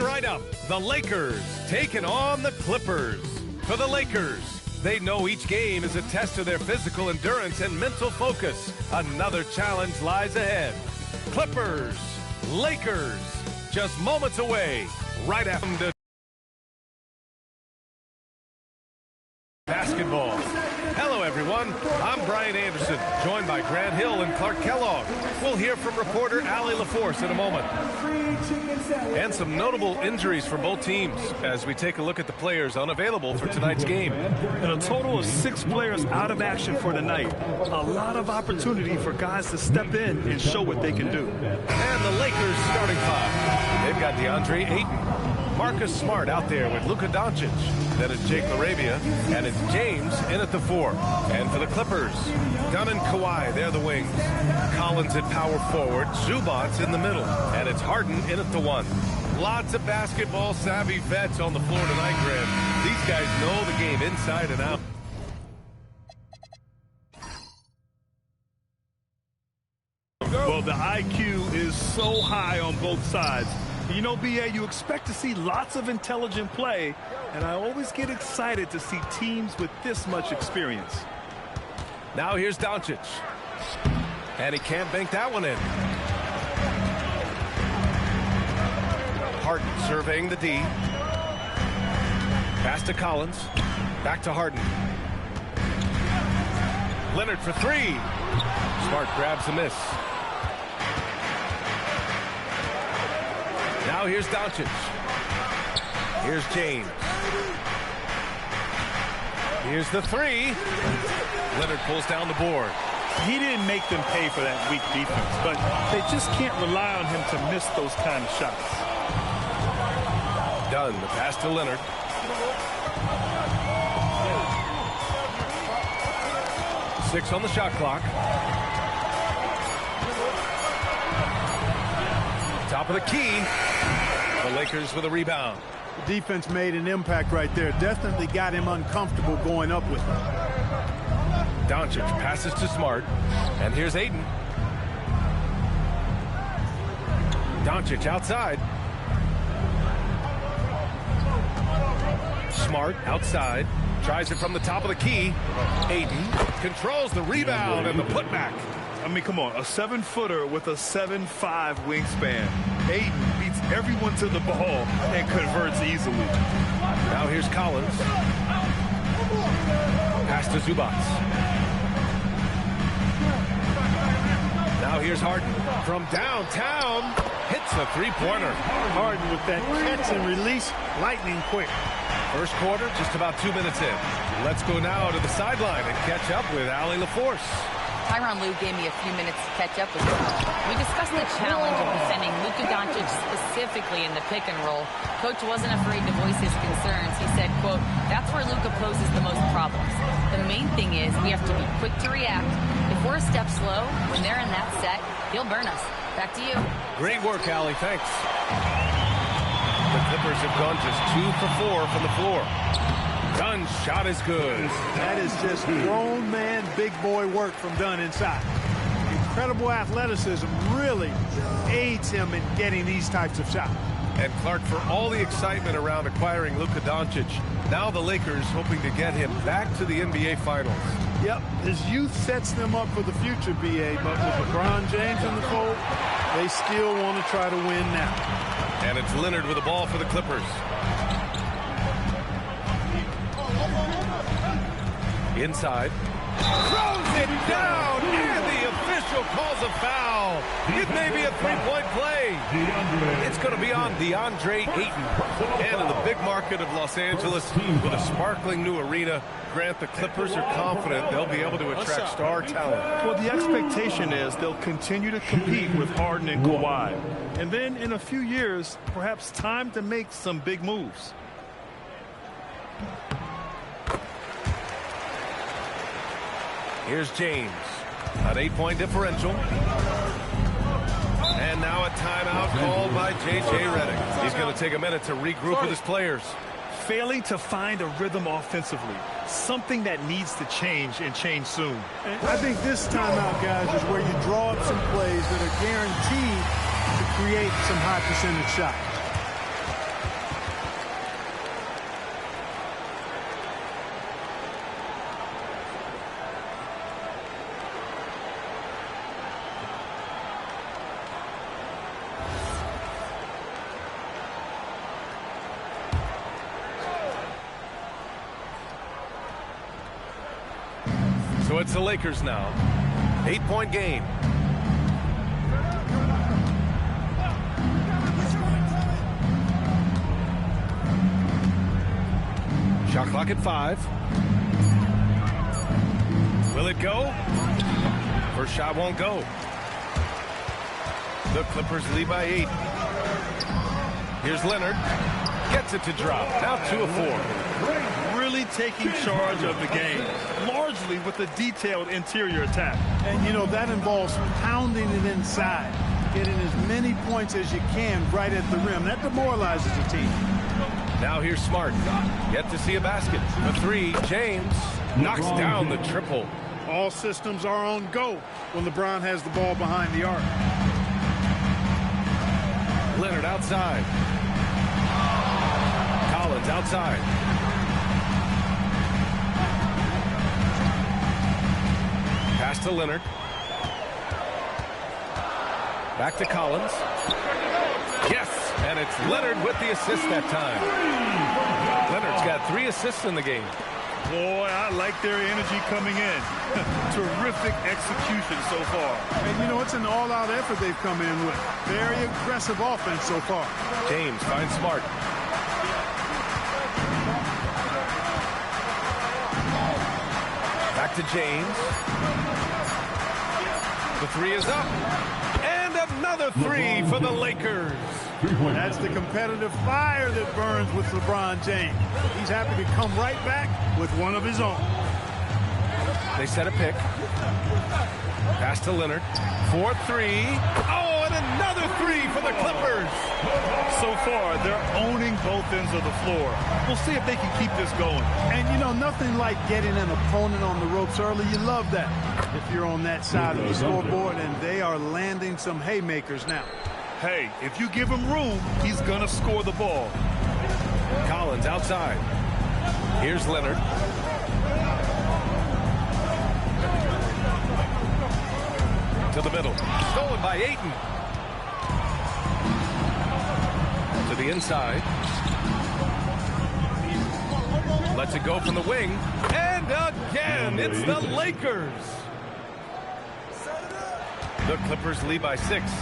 Right up, the Lakers taking on the Clippers. For the Lakers, they know each game is a test of their physical endurance and mental focus. Another challenge lies ahead. Clippers, Lakers, just moments away, right after basketball. Hello, everyone. I'm Brian Anderson, joined by Grant Hill and Clark Kellogg. We'll hear from reporter Allie LaForce in a moment. And some notable injuries for both teams as we take a look at the players unavailable for tonight's game. And a total of 6 players out of action for the night. A lot of opportunity for guys to step in and show what they can do. And the Lakers starting five. They've got DeAndre Ayton, Marcus Smart out there with Luka Doncic. Then it's Jake LaRavia, and it's James in at the 4. And for the Clippers, Dunn and Kawhi, they're the wings. Collins at power forward, Zubats in the middle, and it's Harden in at the 1. Lots of basketball-savvy vets on the floor tonight, Grant. These guys know the game inside and out. Well, the IQ is so high on both sides. You know, B.A., you expect to see lots of intelligent play, and I always get excited to see teams with this much experience. Now here's Doncic. And he can't bank that one in. Harden surveying the D. Pass to Collins. Back to Harden. Leonard for 3. Smart grabs a miss. Now here's Doncic. Here's James. Here's the 3. Leonard pulls down the board. He didn't make them pay for that weak defense, but they just can't rely on him to miss those kind of shots. Dunn, the pass to Leonard. Six on the shot clock. Top of the key. The Lakers with a rebound. The defense made an impact right there. Definitely got him uncomfortable going up with him. Doncic passes to Smart. And here's Ayton. Doncic outside. Smart outside. Tries it from the top of the key. Ayton controls the rebound and the putback. I mean, come on, a 7-footer with a 7'5" wingspan. Ayton beats everyone to the ball and converts easily. Now here's Collins. Pass to Zubats. Now here's Harden. From downtown, hits a 3-pointer. Harden with that catch and release, lightning quick. First quarter, just about 2 minutes in. Let's go now to the sideline and catch up with Allie LaForce. Tyronn Lue gave me a few minutes to catch up with him. We discussed the challenge of defending Luka Doncic specifically in the pick and roll. Coach wasn't afraid to voice his concerns. He said, quote, that's where Luka poses the most problems. The main thing is we have to be quick to react. If we're a step slow, when they're in that set, he'll burn us. Back to you. Great work, Allie. Thanks. The Clippers have gone just 2 for 4 from the floor. Dunn's shot is good. That is just grown man, big boy work from Dunn inside. Incredible athleticism really aids him in getting these types of shots. And Clark, for all the excitement around acquiring Luka Doncic, now the Lakers hoping to get him back to the NBA Finals. Yep, his youth sets them up for the future, B.A., but with LeBron James in the fold, they still want to try to win now. And it's Leonard with the ball for the Clippers. Inside. Throws it down, and the official calls a foul. It may be a 3-point play. It's going to be on DeAndre Ayton. And in the big market of Los Angeles, with a sparkling new arena, Grant, the Clippers are confident they'll be able to attract star talent. Well, the expectation is they'll continue to compete with Harden and Kawhi. And then in a few years, perhaps time to make some big moves. Here's James, an 8-point differential. And now a timeout called by J.J. Redick. He's going to take a minute to regroup with his players. Failing to find a rhythm offensively, something that needs to change and change soon. And I think this timeout, guys, is where you draw up some plays that are guaranteed to create some high percentage shots. So it's the Lakers now. 8-point game. Shot clock at 5. Will it go? First shot won't go. The Clippers lead by 8. Here's Leonard. Gets it to drop. Now 2 of 4. Really taking charge of the game, largely with a detailed interior attack. And, you know, that involves pounding it inside, getting as many points as you can right at the rim. That demoralizes the team. Now here's Smart. Yet to see a basket. The 3, James knocks down the triple. All systems are on go when LeBron has the ball behind the arc. Leonard outside. Collins outside. Pass to Leonard. Back to Collins. Yes, and it's Leonard with the assist that time. Leonard's got 3 assists in the game. Boy, I like their energy coming in. Terrific execution so far. And, you know, it's an all-out effort they've come in with. Very aggressive offense so far. James finds Smart. Back to James. The 3 is up. And another 3 for the Lakers. That's the competitive fire that burns with LeBron James. He's happy to come right back with one of his own. They set a pick. Pass to Leonard. 4-3. Oh, and another 3 for the Clippers. So far, they're owning both ends of the floor. We'll see if they can keep this going. And, you know, nothing like getting an opponent on the ropes early. You love that if you're on that side of the scoreboard, and they are landing some haymakers now. Hey, if you give him room, he's going to score the ball. Collins outside. Here's Leonard. To the middle. Stolen by Ayton. To the inside. Lets it go from the wing. And again, it's the Lakers. The Clippers lead by 6.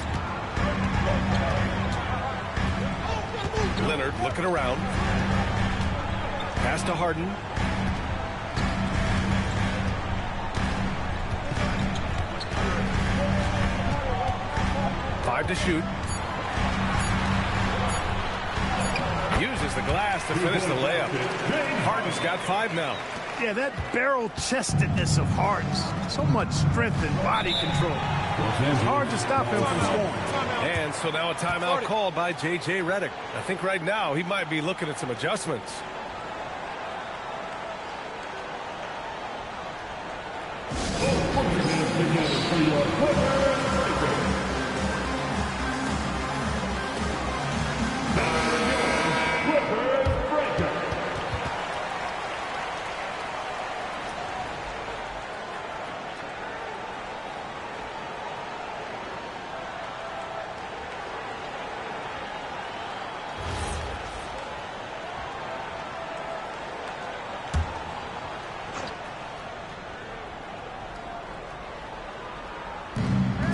Leonard looking around. Pass to Harden. Five to shoot. Uses the glass to finish the layup. Harden's got 5 now. Yeah, that barrel-chestedness of Harden's. So much strength and body control. It's hard to stop him from scoring. And so now a timeout called by J.J. Redick. I think right now he might be looking at some adjustments.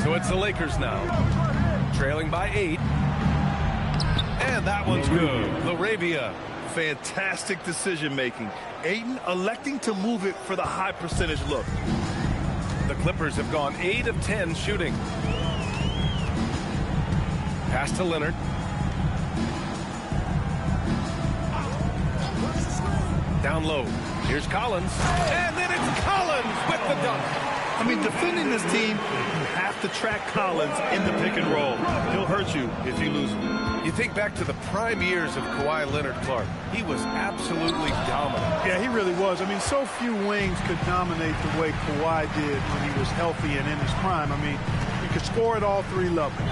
So it's the Lakers now, trailing by 8. And that one's good. Laravia. Fantastic decision-making. Ayton electing to move it for the high percentage look. The Clippers have gone 8 of 10 shooting. Pass to Leonard. Down low. Here's Collins. And then it's Collins with the dunk. I mean, defending this team, you have to track Collins in the pick and roll. He'll hurt you if you lose him. You think back to the prime years of Kawhi Leonard Clark. He was absolutely dominant. Yeah, he really was. I mean, so few wings could dominate the way Kawhi did when he was healthy and in his prime. I mean, he could score at all 3 levels,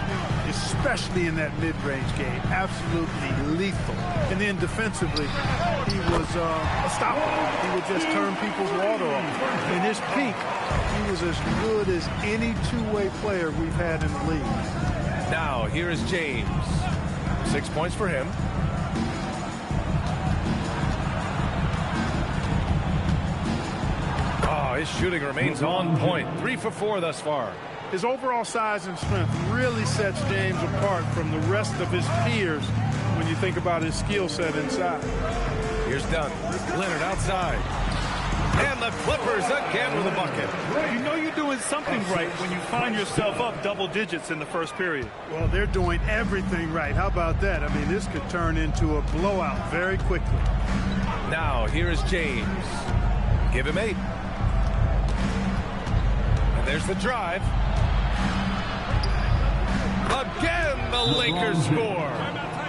especially in that mid-range game. Absolutely lethal. And then defensively, he was unstoppable. He would just turn people's water off. In his peak, he was as good as any two-way player we've had in the league. Now, here is James. 6 points for him. Oh, Now his shooting remains on point. 3 for 4 thus far. His overall size and strength really sets James apart from the rest of his peers when you think about his skill set inside. Here's Dunn. Leonard outside. And the Clippers again with a bucket. You know you're doing something right when you find yourself up double digits in the first period. Well, they're doing everything right. How about that? I mean, this could turn into a blowout very quickly. Now, here is James. Give him 8. And there's the drive. Again, the Lakers score.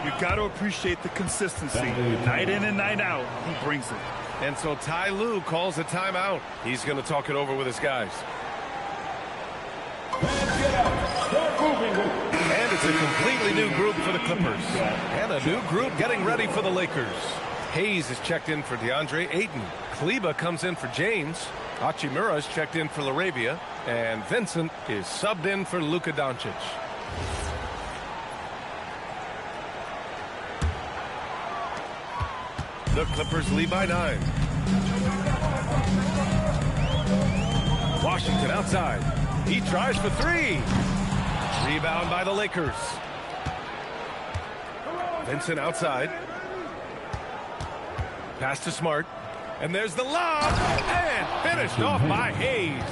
You got to appreciate the consistency. Night in and night out, he brings it. And so Ty Lue calls a timeout. He's going to talk it over with his guys. And it's a completely new group for the Clippers. And a new group getting ready for the Lakers. Hayes is checked in for DeAndre Ayton. Kleba comes in for James. Hachimura is checked in for LaRavia. And Vincent is subbed in for Luka Doncic. The Clippers lead by 9. Washington outside. He tries for 3. Rebound by the Lakers. Vincent outside. Pass to Smart. And there's the lob. And finished off by Hayes.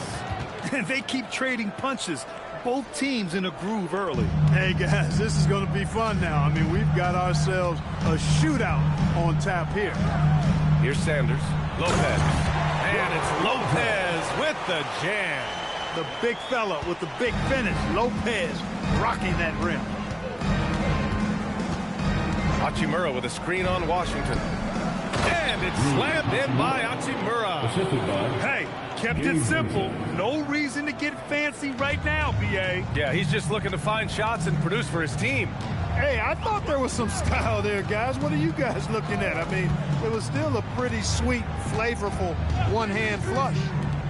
And they keep trading punches. Both teams in a groove early. Hey, guys, this is going to be fun now. I mean, we've got ourselves a shootout on tap here. Here's Sanders. Lopez. And it's Lopez with the jam. The big fella with the big finish. Lopez rocking that rim. Hachimura with a screen on Washington. And it's slammed in by Hachimura. Hey, kept it simple. No reason to get fancy right now, B.A. Yeah, he's just looking to find shots and produce for his team. Hey, I thought there was some style there, guys. What are you guys looking at? I mean, it was still a pretty sweet, flavorful one-hand flush.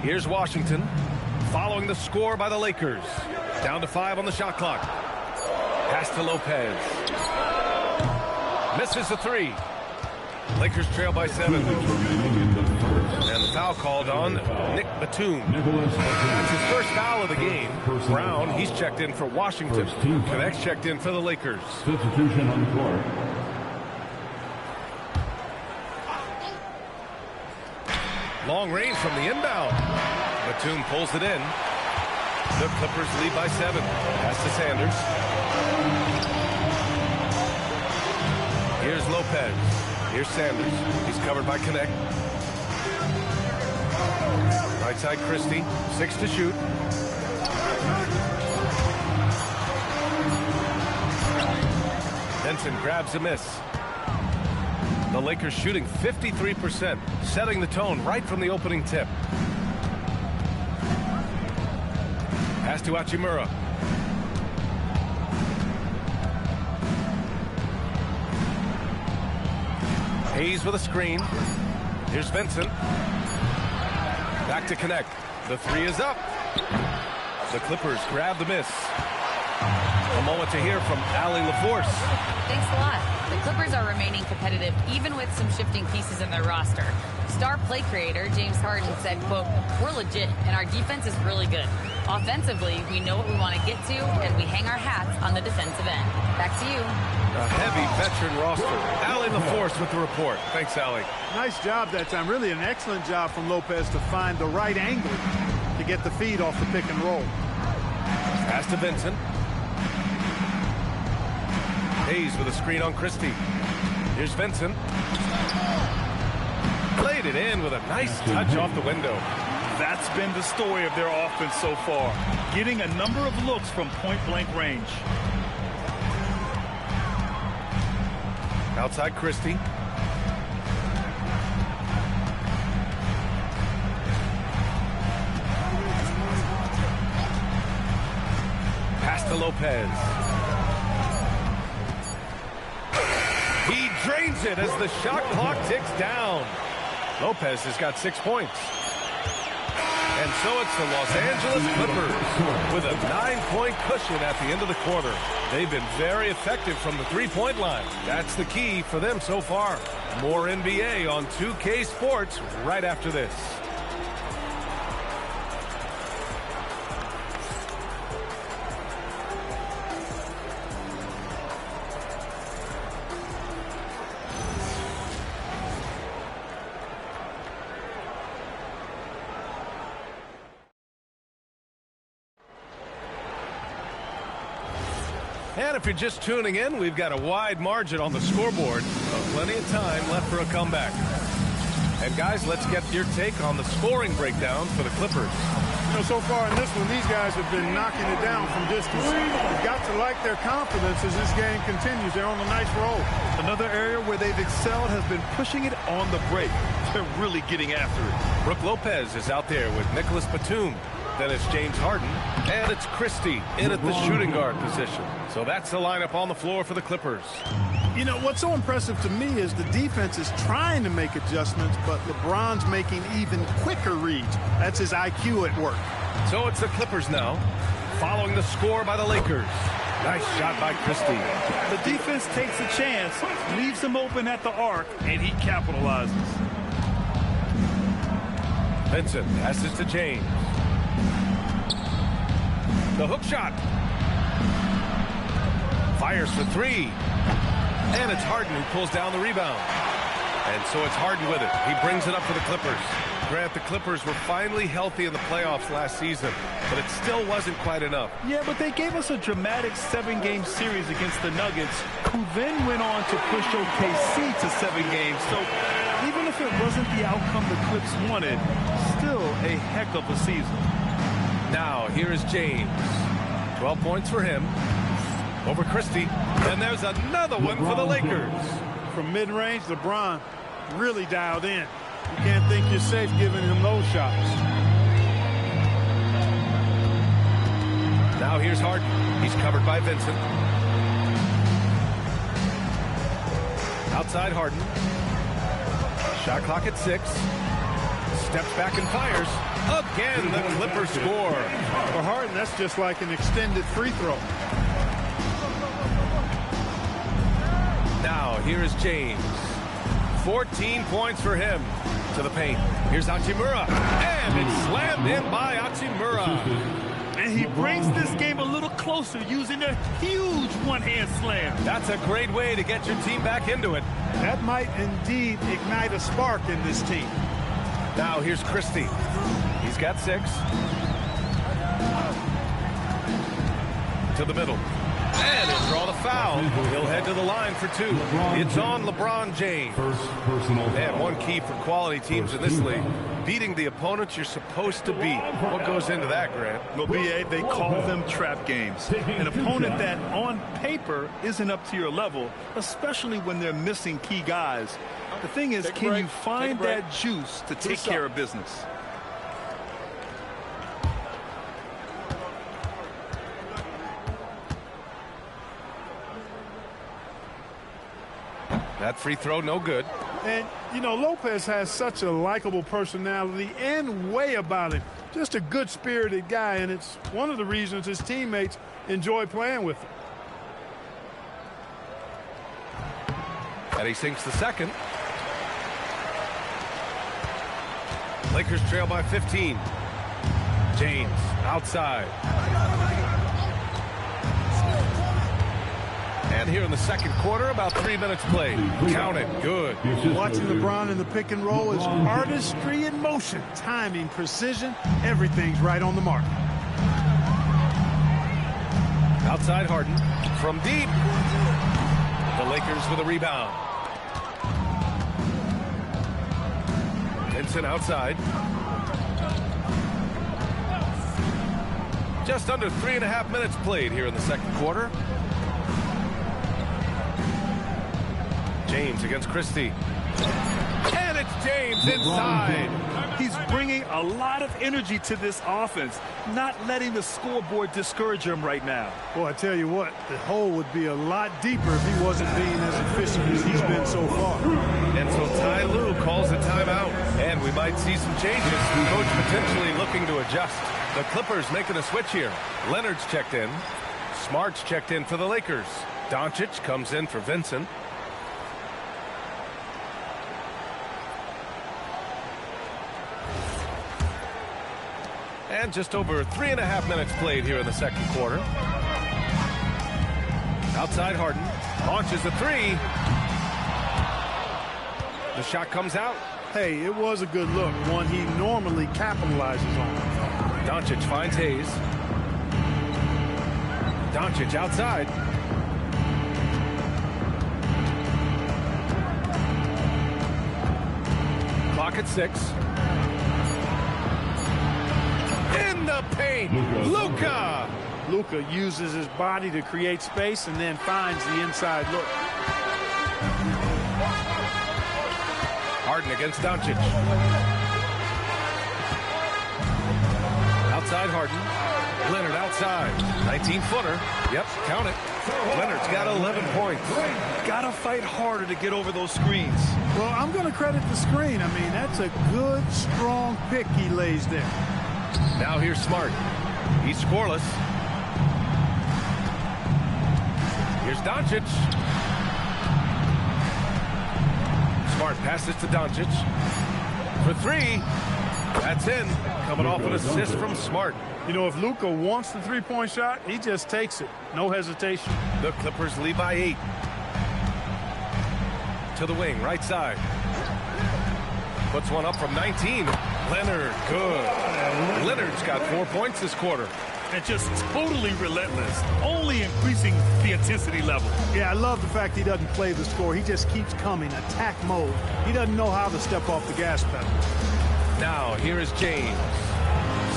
Here's Washington following the score by the Lakers. Down to 5 on the shot clock. Pass to Lopez. Misses the 3. Lakers trail by 7. And the foul called on Nick Batum. That's his first foul of the game. Brown, he's checked in for Washington. Connect's checked in for the Lakers. Substitution on the court. Long range from the inbound. Batum pulls it in. The Clippers lead by 7. Pass to Sanders. Here's Lopez. Here's Sanders. He's covered by Connect. Right side Christie. 6 to shoot. Benson grabs a miss. The Lakers shooting 53%, setting the tone right from the opening tip. Pass to Hachimura. Hayes with a screen. Here's Vincent. Back to Connect. The 3 is up. The Clippers grab the miss. A moment to hear from Allie LaForce. Thanks a lot. The Clippers are remaining competitive even with some shifting pieces in their roster. Star play creator James Harden said, quote, "We're legit and our defense is really good. Offensively, we know what we want to get to and we hang our hats on the defensive end." Back to you. A heavy veteran roster. Allie LaForce with the report. Thanks, Allie. Nice job that time. Really an excellent job from Lopez to find the right angle to get the feed off the pick and roll. Pass to Vincent. Hayes with a screen on Christie. Here's Vincent. Played it in with a nice touch off the window. That's been the story of their offense so far. Getting a number of looks from point-blank range. Outside Christie. Pass to Lopez. He drains it as the shot clock ticks down. Lopez has got 6 points. And so it's the Los Angeles Clippers with a 9-point cushion at the end of the quarter. They've been very effective from the three-point line. That's the key for them so far. More NBA on 2K Sports right after this. And if you're just tuning in, we've got a wide margin on the scoreboard. Plenty of time left for a comeback. And guys, let's get your take on the scoring breakdown for the Clippers. You know, so far in this one, these guys have been knocking it down from distance. You've got to like their confidence as this game continues. They're on a nice roll. Another area where they've excelled has been pushing it on the break. They're really getting after it. Brooke Lopez is out there with Nicholas Batum. Then it's James Harden, and it's Christie in at the shooting guard position. So that's the lineup on the floor for the Clippers. You know, what's so impressive to me is the defense is trying to make adjustments, but LeBron's making even quicker reads. That's his IQ at work. So it's the Clippers now, following the score by the Lakers. Nice shot by Christie. The defense takes a chance, leaves him open at the arc, and he capitalizes. Vincent passes to James. The hook shot. Fires for three. And it's Harden who pulls down the rebound. And so it's Harden with it. He brings it up for the Clippers. Grant, the Clippers were finally healthy in the playoffs last season, but it still wasn't quite enough. Yeah, but they gave us a dramatic 7-game series against the Nuggets, who then went on to push OKC to 7 games. So even if it wasn't the outcome the Clips wanted, still a heck of a season. Now, here is James. 12 points for him. Over Christie. And there's another one for the Lakers. From mid-range, LeBron really dialed in. You can't think you're safe giving him those shots. Now here's Harden. He's covered by Vincent. Outside Harden. Shot clock at 6. Steps back and fires. Again, the Clippers score. For Harden, that's just like an extended free throw. Now, here is James. 14 points for him. To the paint. Here's Hachimura. And it's slammed in by Hachimura. And he brings this game a little closer using a huge one-hand slam. That's a great way to get your team back into it. That might indeed ignite a spark in this team. Now here's Christie. He's got 6. To the middle. And he'll draw the foul. He'll head to the line for 2. It's on LeBron James. And one key for quality teams in this league, beating the opponents you're supposed to beat. What goes into that, Grant? Well, BA, they call them trap games. An opponent that on paper isn't up to your level, especially when they're missing key guys. The thing is, can you find that juice to take care of business? That free throw, no good. And, you know, Lopez has such a likable personality and way about him. Just a good-spirited guy, and it's one of the reasons his teammates enjoy playing with him. And he sinks the second. Lakers trail by 15. James outside. And here in the second quarter, about 3 minutes played. Count it. Good. Watching LeBron in the pick and roll is artistry in motion. Timing, precision, everything's right on the mark. Outside Harden. From deep. The Lakers with a rebound. Vincent outside. Just under 3.5 minutes played here in the second quarter. James against Christie. And it's James inside. He's bringing a lot of energy to this offense, not letting the scoreboard discourage him right now. Well, I tell you what, the hole would be a lot deeper if he wasn't being as efficient as he's been so far. And so Ty Lue calls a timeout. And we might see some changes. Coach potentially looking to adjust. The Clippers making a switch here. Leonard's checked in. Smart's checked in for the Lakers. Doncic comes in for Vincent. And just over 3.5 minutes played here in the second quarter. Outside Harden. Launches a 3. The shot comes out. Hey, it was a good look. One he normally capitalizes on. Doncic finds Hayes. Doncic outside. clock at 6. In the paint, Luka! Luka uses his body to create space and then finds the inside look. Harden against Doncic. Outside Harden. Leonard outside. 19-footer. Yep, count it. Leonard's got 11 points. Gotta fight harder to get over those screens. Well, I'm going to credit the screen. I mean, that's a good, strong pick he lays there. Now here's Smart. He's scoreless. Here's Doncic. Smart passes to Doncic. For 3. That's in. Coming off an assist from Smart. You know, if Luka wants the three-point shot, he just takes it. No hesitation. The Clippers lead by 8. To the wing, right side. Puts one up from 19. Leonard, good. Leonard's got 4 points this quarter. And just totally relentless, only increasing the intensity level. Yeah, I love the fact he doesn't play the score. He just keeps coming, attack mode. He doesn't know how to step off the gas pedal. Now, here is James.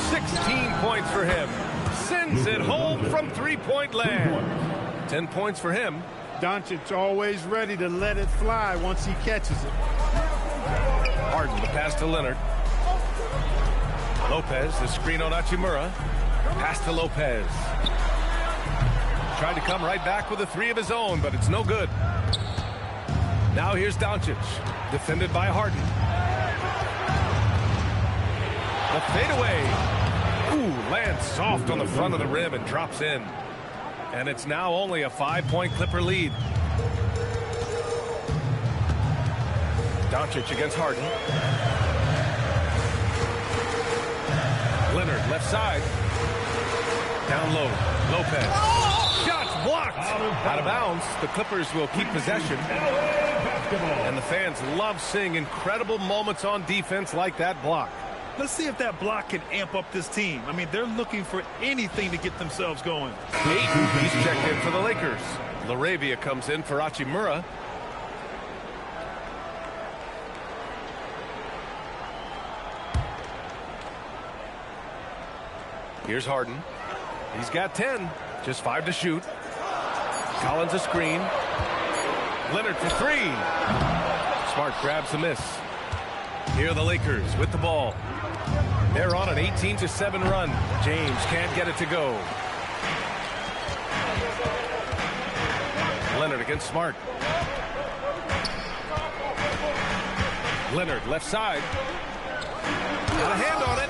16 points for him. Sends it home from three-point land. 10 points for him. Doncic always ready to let it fly once he catches it. Harden, the pass to Leonard. Lopez, the screen on Hachimura. Pass to Lopez. Tried to come right back with a 3 of his own, but it's no good. Now here's Doncic. Defended by Harden. The fadeaway. Ooh, lands soft on the front of the rim and drops in. And it's now only a 5-point Clipper lead. Doncic against Harden. Leonard, left side. Down low. Lopez. Shots blocked. Out of bounds. The Clippers will keep possession. And the fans love seeing incredible moments on defense like that block. Let's see if that block can amp up this team. I mean, they're looking for anything to get themselves going. Ayton, he's checked in for the Lakers. LaRavia comes in for Hachimura. Here's Harden. He's got 10. Just 5 to shoot. Collins a screen. Leonard for 3. Smart grabs the miss. Here are the Lakers with the ball. They're on an 18-7 run. James can't get it to go. Leonard against Smart. Leonard left side. Got a hand on it.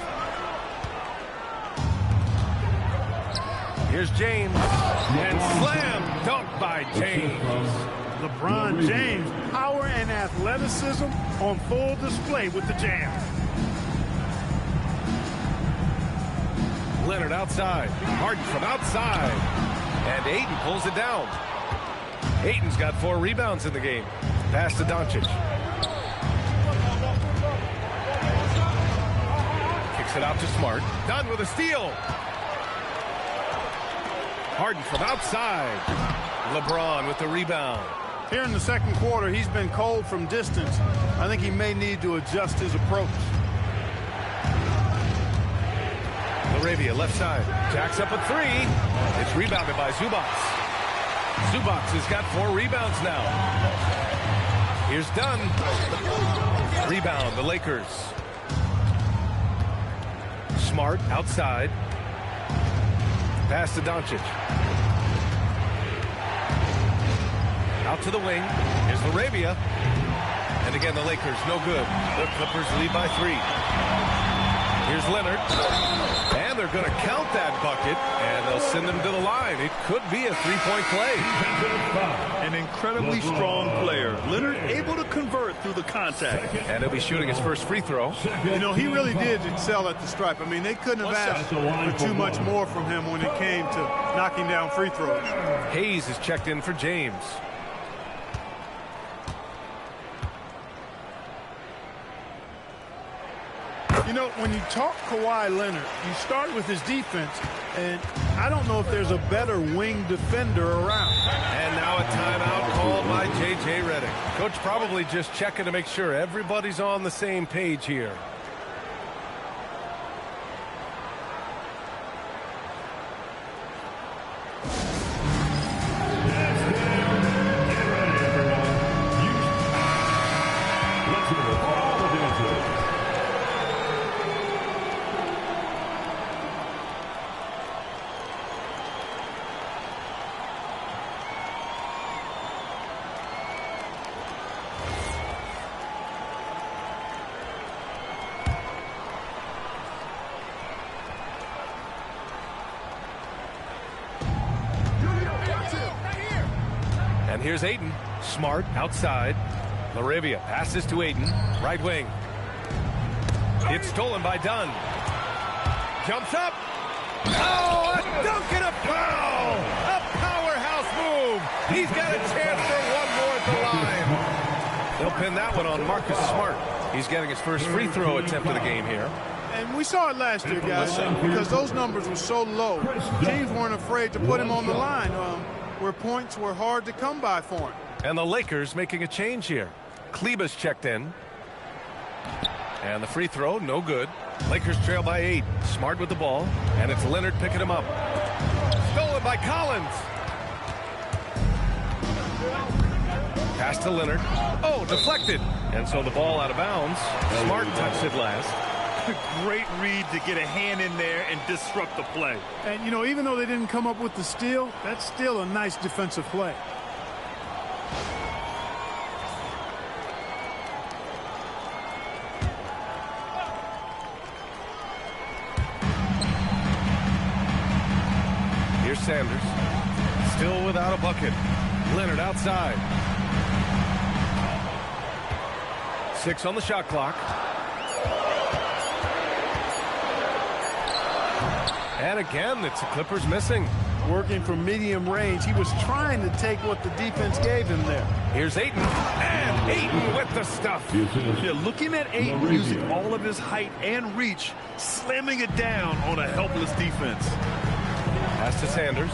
Here's James. And slam dunk by James. LeBron James, power and athleticism on full display with the jam. Leonard outside. Harden from outside. And Ayton pulls it down. Ayton's got 4 rebounds in the game. Pass to Doncic. Kicks it out to Smart. Done with a steal. Harden from outside. LeBron with the rebound. Here in the second quarter, he's been cold from distance. I think he may need to adjust his approach. LaRavia left side. Jacks up a 3. It's rebounded by Zubac. Zubac has got 4 rebounds now. Here's Dunn. Rebound, the Lakers. Smart outside. Pass to Doncic. Out to the wing. Here's LaRavia. And again, the Lakers, no good. The Clippers lead by 3. Here's Leonard. And they're going to count that bucket, and they'll send him to the line. It could be a 3-point play. An incredibly strong player. Leonard able to convert through the contact. And he'll be shooting his first free throw. You know, he really did excel at the stripe. I mean, they couldn't have asked for too much more from him when it came to knocking down free throws. Hayes is checked in for James. You know, when you talk Kawhi Leonard, you start with his defense, and I don't know if there's a better wing defender around. And now a timeout call called by J.J. Redick. Coach probably just checking to make sure everybody's on the same page here. And here's Ayton. Smart outside. LaRavia passes to Ayton. Right wing. It's stolen by Dunn. Jumps up. Oh, a dunk and a foul. A powerhouse move. He's got a chance for one more at the line. They'll pin that one on Marcus Smart. He's getting his first free throw attempt of the game here. And we saw it last year, guys, because those numbers were so low. Teams weren't afraid to put him on the line, where points were hard to come by for him. And the Lakers making a change here. Kleba's checked in. And the free throw, no good. Lakers trail by 8. Smart with the ball. And it's Leonard picking him up. Stolen by Collins. Pass to Leonard. Oh, deflected. And so the ball out of bounds. Smart touched it last. Great read to get a hand in there and disrupt the play. And, you know, even though they didn't come up with the steal, that's still a nice defensive play. Here's Sanders. Still without a bucket. Leonard outside. 6 on the shot clock. And again, it's the Clippers missing. Working from medium range. He was trying to take what the defense gave him there. Here's Ayton. And Ayton with the stuff. Yeah, looking at Ayton using all of his height and reach, slamming it down on a helpless defense. Pass to Sanders.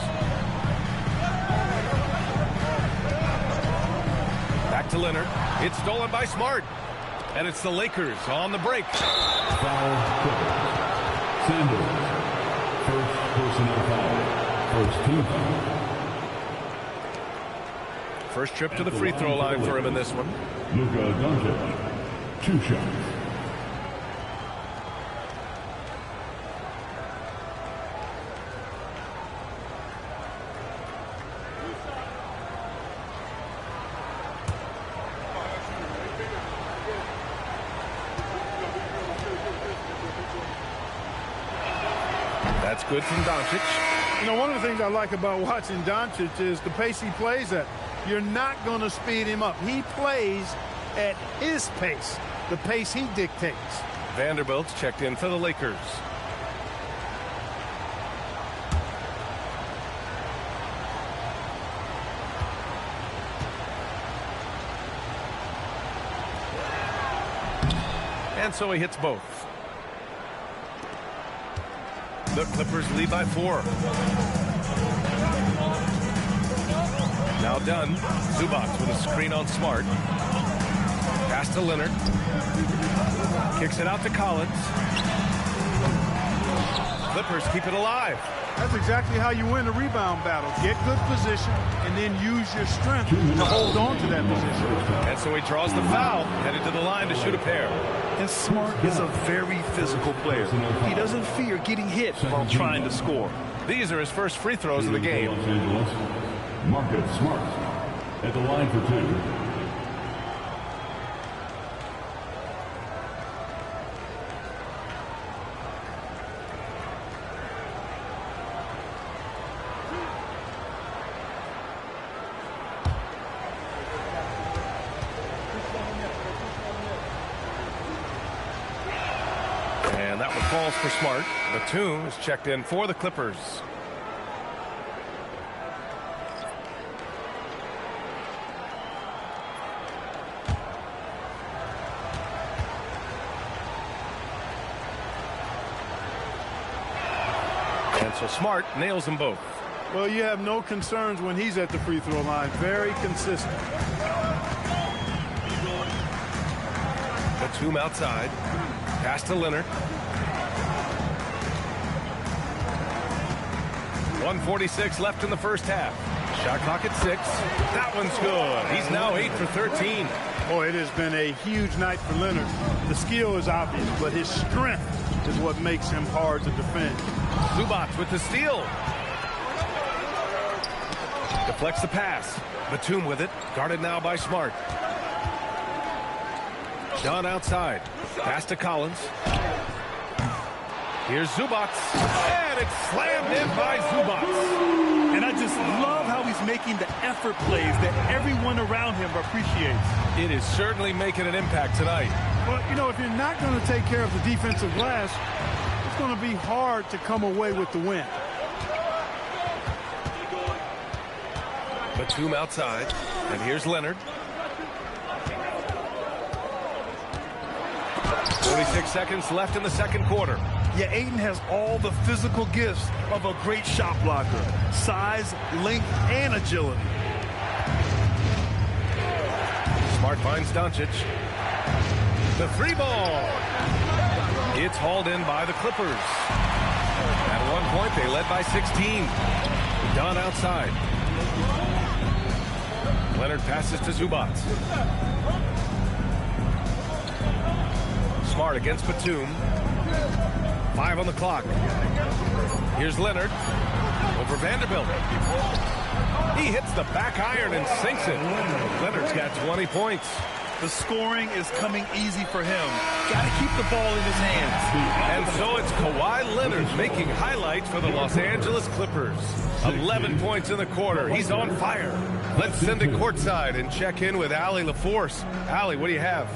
Back to Leonard. It's stolen by Smart. And it's the Lakers on the break. Foul. Sanders. First personal foul. First team foul. First trip to the free throw line for him in this one. Luka Doncic. 2 shots. That's good from Doncic. You know, one of the things I like about watching Doncic is the pace he plays at. You're not going to speed him up. He plays at his pace, the pace he dictates. Vanderbilt's checked in for the Lakers. And so he hits both. The Clippers lead by 4. Now done. Zubac with a screen on Smart. Pass to Leonard. Kicks it out to Collins. Clippers keep it alive. That's exactly how you win a rebound battle. Get good position and then use your strength to hold on to that position. And so he draws the foul, headed to the line to shoot a pair. And Smart is a very physical player. He doesn't fear getting hit while trying to score. These are his first free throws of the game. Los Angeles. Marcus Smart at the line for 2. And that one falls for Smart. Batum is checked in for the Clippers. And so Smart nails them both. Well, you have no concerns when he's at the free throw line. Very consistent. Batum outside. Pass to Leonard. 1:46 left in the first half. Shot clock at 6. That one's good. He's now 8 for 13. Boy, it has been a huge night for Leonard. The skill is obvious, but his strength is what makes him hard to defend. Zubac with the steal. Deflects the pass. Batum with it. Guarded now by Smart. John outside. Pass to Collins. Here's Zubac. And it's slammed in by Zubac. And I just love how he's making the effort plays that everyone around him appreciates. It is certainly making an impact tonight. Well, you know, if you're not going to take care of the defensive glass, it's going to be hard to come away with the win. Batum outside. And here's Leonard. 46 seconds left in the second quarter. Yeah, Ayton has all the physical gifts of a great shot blocker. Size, length, and agility. Smart finds Doncic. The three ball. It's hauled in by the Clippers. At one point, they led by 16. Don outside. Leonard passes to Zubac. Smart against Batum. 5 on the clock. Here's Leonard over Vanderbilt. He hits the back iron and sinks it. Leonard's got 20 points. The scoring is coming easy for him. Got to keep the ball in his hands. And so it's Kawhi Leonard making highlights for the Los Angeles Clippers. 11 points in the quarter. He's on fire. Let's send it courtside and check in with Allie LaForce. Allie, what do you have?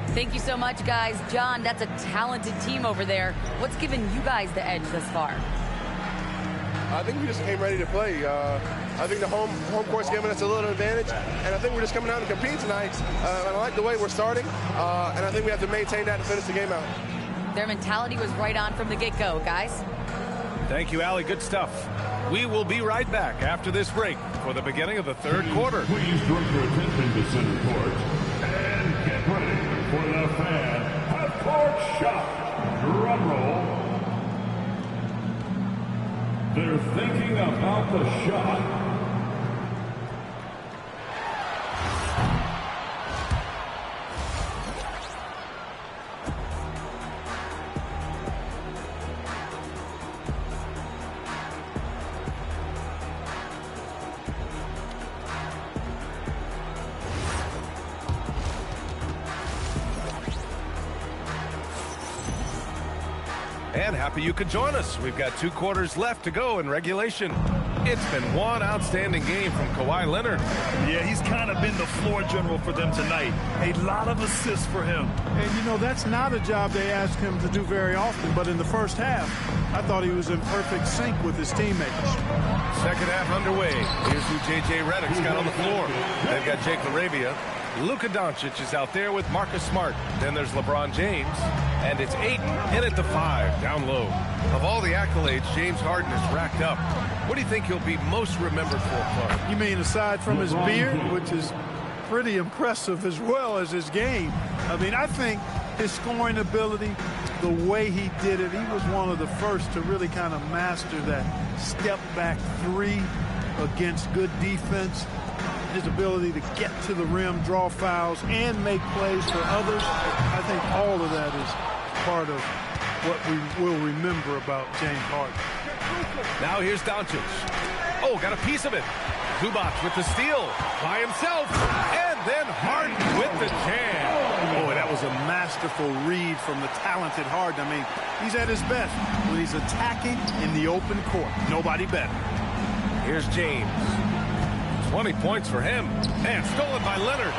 Thank you so much, guys. John, that's a talented team over there. What's given you guys the edge thus far? I think we just came ready to play. I think the home court's giving us a little advantage, and I think we're just coming out and compete tonight. And I like the way we're starting, and I think we have to maintain that to finish the game out. Their mentality was right on from the get-go, guys. Thank you, Allie. Good stuff. We will be right back after this break for the beginning of the third quarter. Please direct your attention to center court and get ready for the fan half-court shot. Drum roll. They're thinking about the shot. And happy you could join us. We've got 2 quarters left to go in regulation. It's been one outstanding game from Kawhi Leonard. Yeah, he's kind of been the floor general for them tonight. A lot of assists for him. And, you know, that's not a job they ask him to do very often. But in the first half, I thought he was in perfect sync with his teammates. Second half underway. Here's who J.J. Redick's got on the floor. They've got Jake Arabia. Luka Doncic is out there with Marcus Smart. Then there's LeBron James. And it's Ayton in at the 5, down low. Of all the accolades James Harden has racked up, what do you think he'll be most remembered for, Clark? You mean aside from his beard, which is pretty impressive, as well as his game? I mean, I think his scoring ability, the way he did it, he was one of the first to really kind of master that step-back 3 against good defense. His ability to get to the rim, draw fouls, and make plays for others. I think all of that is part of what we will remember about James Harden. Now here's Doncic. Oh, got a piece of it. Zubac with the steal by himself. And then Harden with the jam. Boy, that was a masterful read from the talented Harden. I mean, he's at his best when he's attacking in the open court. Nobody better. Here's James. 20 points for him. And stolen by Leonard.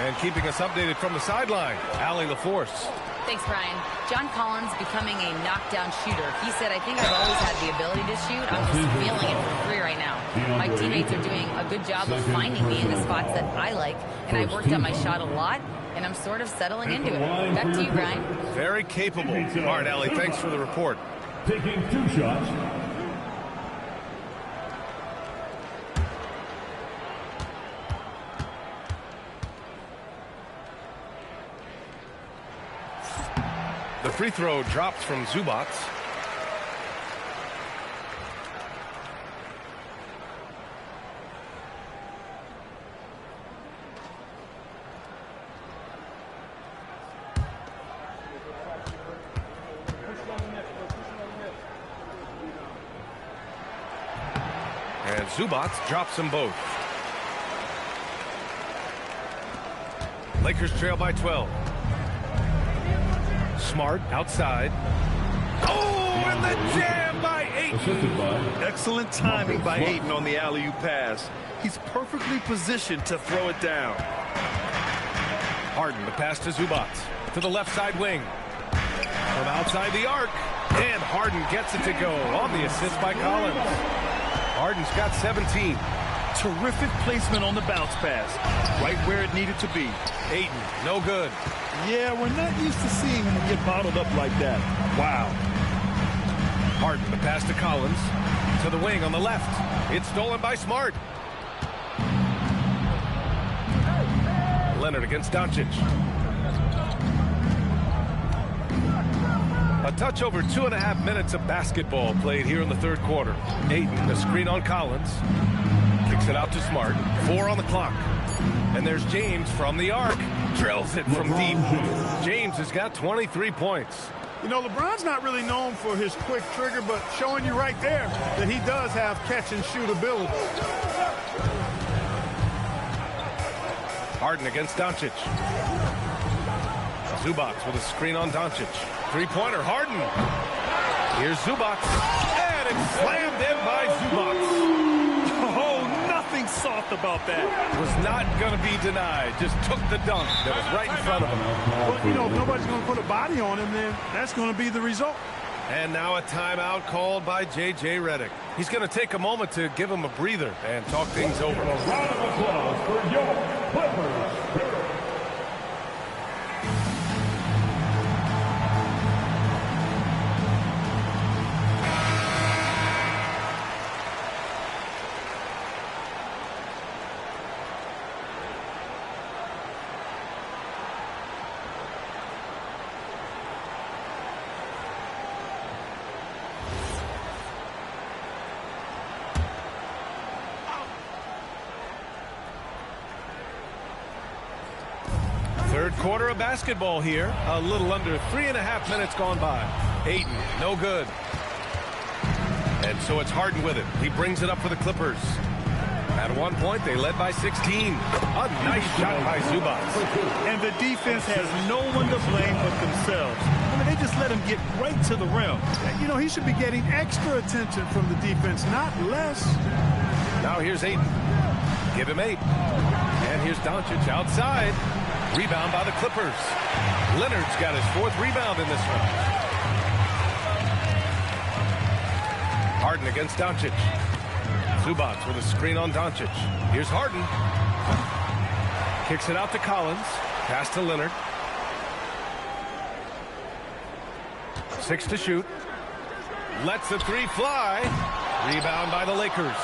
And keeping us updated from the sideline, Allie LaForce. Thanks, Brian. John Collins becoming a knockdown shooter. He said, I think I've always had the ability to shoot. I'm just feeling it for free right now. My teammates are doing a good job of finding me in the spots that I like, and I worked on my shot a lot, and I'm sort of settling into it. Back to you, Brian. Very capable. All right, Allie, thanks for the report. Taking 2 shots. The free throw drops from Zubac. And Zubac drops them both. Lakers trail by 12. Smart outside. Oh, and the jam by Ayton. Excellent timing by Ayton on the alley-oop pass. He's perfectly positioned to throw it down. Harden, the pass to Zubac. To the left side wing. From outside the arc. And Harden gets it to go on the assist by Collins. Harden's got 17. Terrific placement on the bounce pass. Right where it needed to be. Ayton, no good. Yeah, we're not used to seeing him get bottled up like that. Wow. Harden, the pass to Collins. To the wing on the left. It's stolen by Smart. Leonard against Doncic. A touch over 2.5 minutes of basketball played here in the third quarter. Ayton, the screen on Collins. Kicks it out to Smart. 4 on the clock. And there's James from the arc. Drills it from deep. James has got 23 points. You know, LeBron's not really known for his quick trigger, but showing you right there that he does have catch-and-shoot ability. Harden against Doncic. Zubac with a screen on Doncic. Three-pointer, Harden. Here's Zubac. And it's slammed in by Zubac. Oh, nothing soft about that. Was not going to be denied. Just took the dunk that was right in front of him. But, you know, if nobody's going to put a body on him, then that's going to be the result. And now a timeout called by J.J. Redick. He's going to take a moment to give him a breather and talk things over. A round of applause for your Clippers. Third quarter of basketball here. A little under 3.5 minutes gone by. Ayton, no good. And so it's Harden with it. He brings it up for the Clippers. At one point, they led by 16. A nice shot by Zubac. And the defense has no one to blame but themselves. I mean, they just let him get right to the rim. You know, he should be getting extra attention from the defense, not less. Now here's Ayton. Give him 8. And here's Doncic outside. Rebound by the Clippers. Leonard's got his 4th rebound in this one. Harden against Doncic. Zubac with a screen on Doncic. Here's Harden. Kicks it out to Collins. Pass to Leonard. 6 to shoot. Lets the 3 fly. Rebound by the Lakers.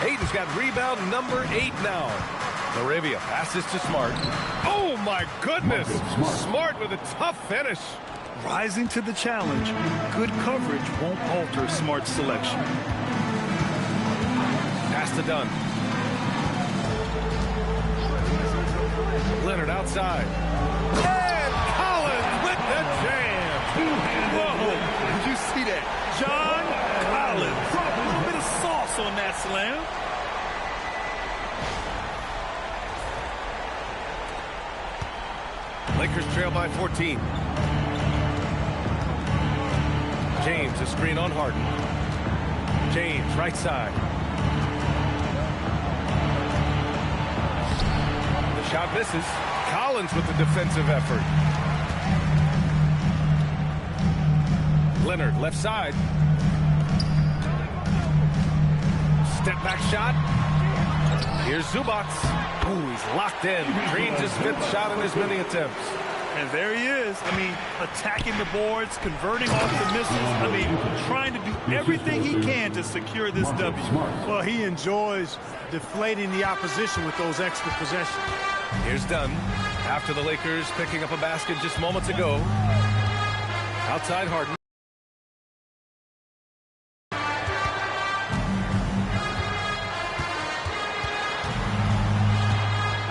Ayton's got rebound number 8 now. Laravia passes to Smart. Oh, my goodness. Smart with a tough finish. Rising to the challenge. Good coverage won't alter Smart's selection. Pass to Dunn. Leonard outside. And Collins with the jam. Whoa, did you see that? John Collins. A little bit of sauce on that slam. Lakers trail by 14. James, a screen on Harden. James, right side. The shot misses. Collins with the defensive effort. Leonard, left side. Step back shot. Here's Zubac. Ooh, he's locked in. Dreams his 5th shot in as many attempts. And there he is. I mean, attacking the boards, converting off the misses. I mean, trying to do everything he can to secure this W. Well, he enjoys deflating the opposition with those extra possessions. Here's Dunn. After the Lakers picking up a basket just moments ago. Outside Harden.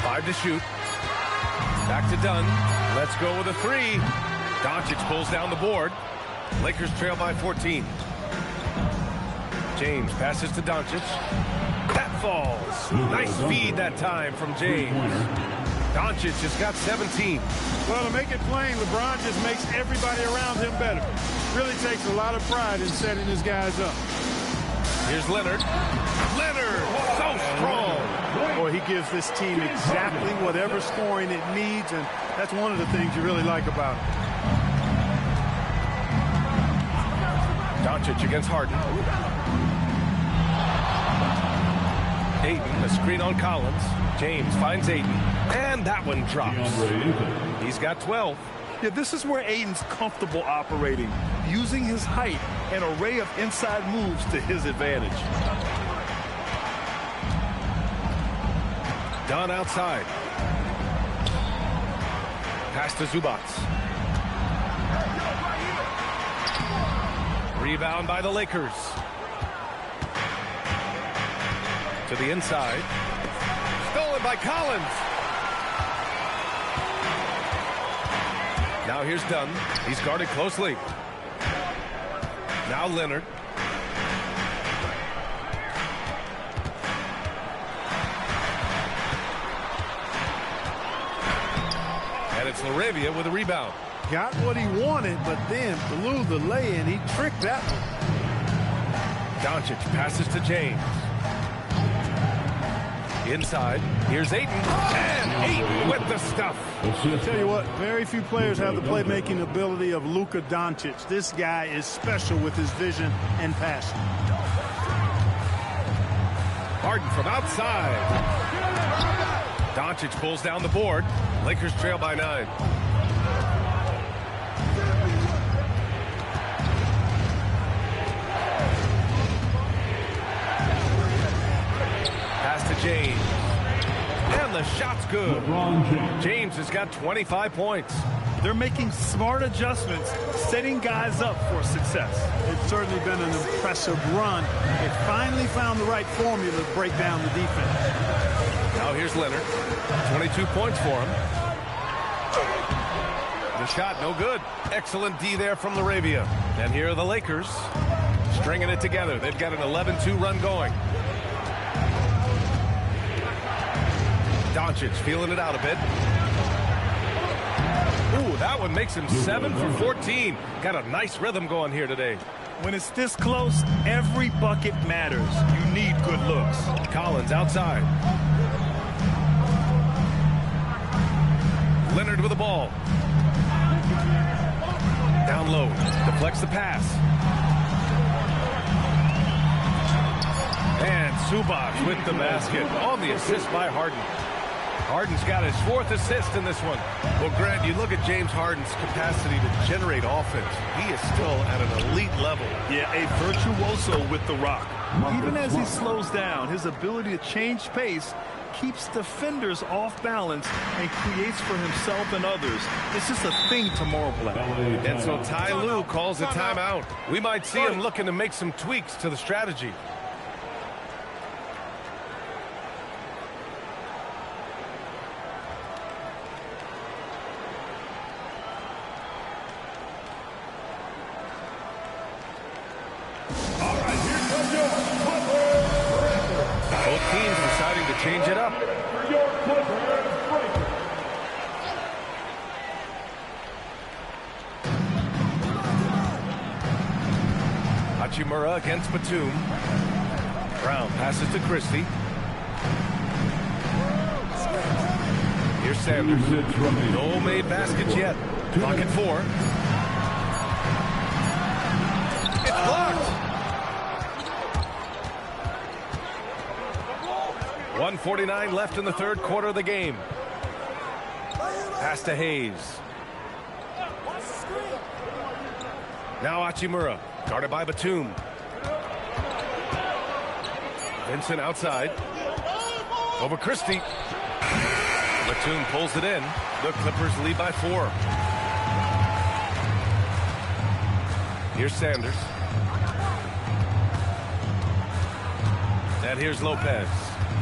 Five to shoot. Back to Dunn. Let's go with a three. Doncic pulls down the board. Lakers trail by 14. James passes to Doncic. That falls. Nice feed that time from James. Doncic just got 17. Well, to make it plain, LeBron just makes everybody around him better. Really takes a lot of pride in setting his guys up. Here's Leonard. Leonard, so strong. Boy, he gives this team exactly whatever scoring it needs, and that's one of the things you really like about him. Doncic against Harden. Ayton, a screen on Collins. James finds Ayton, and that one drops. He's got 12. Yeah, this is where Ayton's comfortable operating, using his height and array of inside moves to his advantage. Dunn outside. Pass to Zubac. Rebound by the Lakers. To the inside. Stolen by Collins. Now here's Dunn. He's guarded closely. Now Leonard. And it's Laravia with a rebound. Got what he wanted, but then blew the lay-in. He tricked that one. Doncic passes to James. Inside, here's Ayton, and Ayton with the stuff. I'll tell you what, very few players have the playmaking ability of Luka Doncic. This guy is special with his vision and passion. Harden from outside. Doncic pulls down the board. Lakers trail by 9. Pass to James. And the shot's good. James has got 25 points. They're making smart adjustments, setting guys up for success. It's certainly been an impressive run. They finally found the right formula to break down the defense. Now here's Leonard. 22 points for him. The shot, no good. Excellent D there from Laravia. And here are the Lakers stringing it together. They've got an 11-2 run going. Doncic feeling it out a bit. Ooh, that one makes him 7 for 14. Got a nice rhythm going here today. When it's this close, every bucket matters. You need good looks. Collins outside. Leonard with the ball. Down low. Deflects the pass. And Zubac with the basket on the assist by Harden. Harden's got his 4th assist in this one. Well, Grant, you look at James Harden's capacity to generate offense. He is still at an elite level. Yeah, a virtuoso with the rock. Even as he slows down, his ability to change pace keeps defenders off balance and creates for himself and others. This is a thing tomorrow, Black. And so Ty Lue calls a timeout. We might see him looking to make some tweaks to the strategy. Both teams deciding to change it up. Hachimura against Batum. Brown passes to Christie. Here's Sanders. No made baskets yet. Clock at 4. It's blocked. 1:49 left in the third quarter of the game. Pass to Hayes. Now Hachimura, guarded by Batum. Vincent outside. Over Christie. Batum pulls it in. The Clippers lead by 4. Here's Sanders. And here's Lopez.